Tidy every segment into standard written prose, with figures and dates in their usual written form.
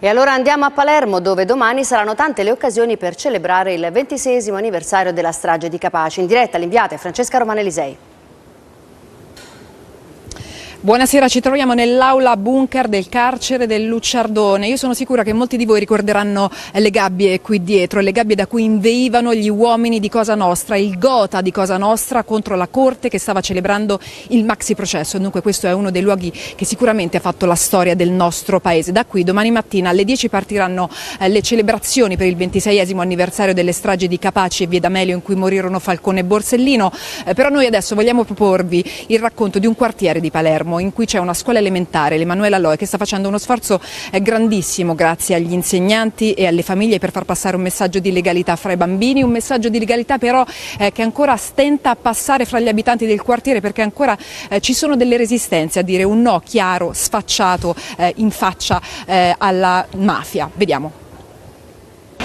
E allora andiamo a Palermo, dove domani saranno tante le occasioni per celebrare il 26° anniversario della strage di Capaci. In diretta l'inviata è Francesca Romanelisei. Buonasera, ci troviamo nell'aula bunker del carcere del Lucciardone. Io sono sicura che molti di voi ricorderanno le gabbie qui dietro, le gabbie da cui inveivano gli uomini di Cosa Nostra, il gotha di Cosa Nostra contro la corte che stava celebrando il maxi processo. Dunque questo è uno dei luoghi che sicuramente ha fatto la storia del nostro paese. Da qui domani mattina alle 10 partiranno le celebrazioni per il 26° anniversario delle stragi di Capaci e Via D'Amelio, in cui morirono Falcone e Borsellino. Però noi adesso vogliamo proporvi il racconto di un quartiere di Palermo in cui c'è una scuola elementare, l'Emanuela Loi, che sta facendo uno sforzo grandissimo grazie agli insegnanti e alle famiglie per far passare un messaggio di legalità fra i bambini, un messaggio di legalità però che ancora stenta a passare fra gli abitanti del quartiere, perché ancora ci sono delle resistenze a dire un no chiaro, sfacciato in faccia alla mafia. Vediamo.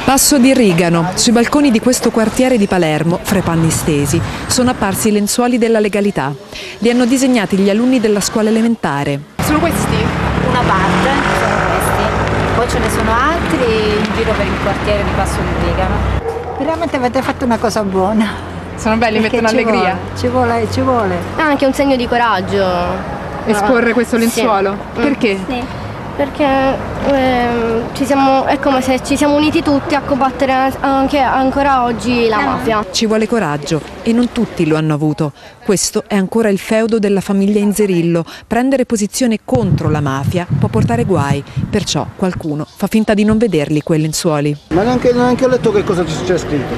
Passo di Rigano, sui balconi di questo quartiere di Palermo, fra i panni stesi, sono apparsi i lenzuoli della legalità. Li hanno disegnati gli alunni della scuola elementare. Sono questi? Una parte sono questi, poi ce ne sono altri in giro per il quartiere di Passo di Rigano. Veramente avete fatto una cosa buona. Sono belli, mettono allegria. Ci vuole. È anche un segno di coraggio. Esporre questo lenzuolo? Sì. Perché? Sì. Perché è come se ci siamo uniti tutti a combattere anche ancora oggi la mafia. Ci vuole coraggio e non tutti lo hanno avuto. Questo è ancora il feudo della famiglia Inzerillo. Prendere posizione contro la mafia può portare guai, perciò qualcuno fa finta di non vederli quei lenzuoli. Ma neanche ho letto che cosa c'è scritto.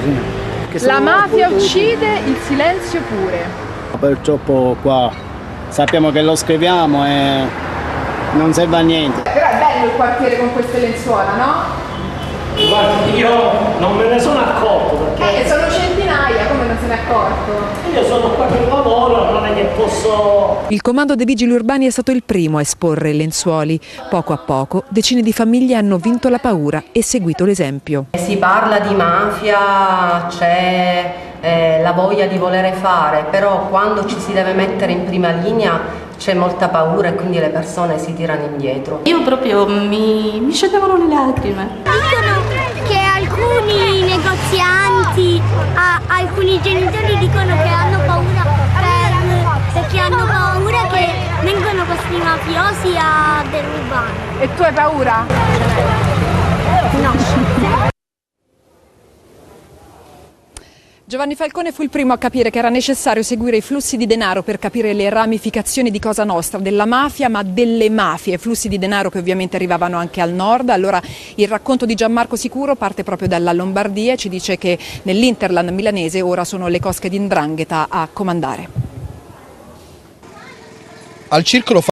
Sì. La mafia uccide, il silenzio pure. Purtroppo qua sappiamo che lo scriviamo e non serve a niente. Però è bello il quartiere con queste lenzuola, no? Guardi, io non me ne sono accorto perché... sono centinaia, come non se ne è accorto? Io sono qua per lavoro, non è che posso... Il comando dei vigili urbani è stato il primo a esporre i lenzuoli. Poco a poco decine di famiglie hanno vinto la paura e seguito l'esempio. Si parla di mafia, c'è la voglia di volere fare, però quando ci si deve mettere in prima linea c'è molta paura e quindi le persone si tirano indietro. Io proprio mi scendevano le lacrime. Dicono che alcuni negozianti, alcuni genitori dicono che hanno paura perché hanno paura che vengono questi mafiosi a derubare. E tu hai paura? No. Giovanni Falcone fu il primo a capire che era necessario seguire i flussi di denaro per capire le ramificazioni di Cosa Nostra, della mafia ma delle mafie, flussi di denaro che ovviamente arrivavano anche al nord. Allora il racconto di Gianmarco Sicuro parte proprio dalla Lombardia e ci dice che nell'Interland milanese ora sono le cosche di 'ndrangheta a comandare. Al circolo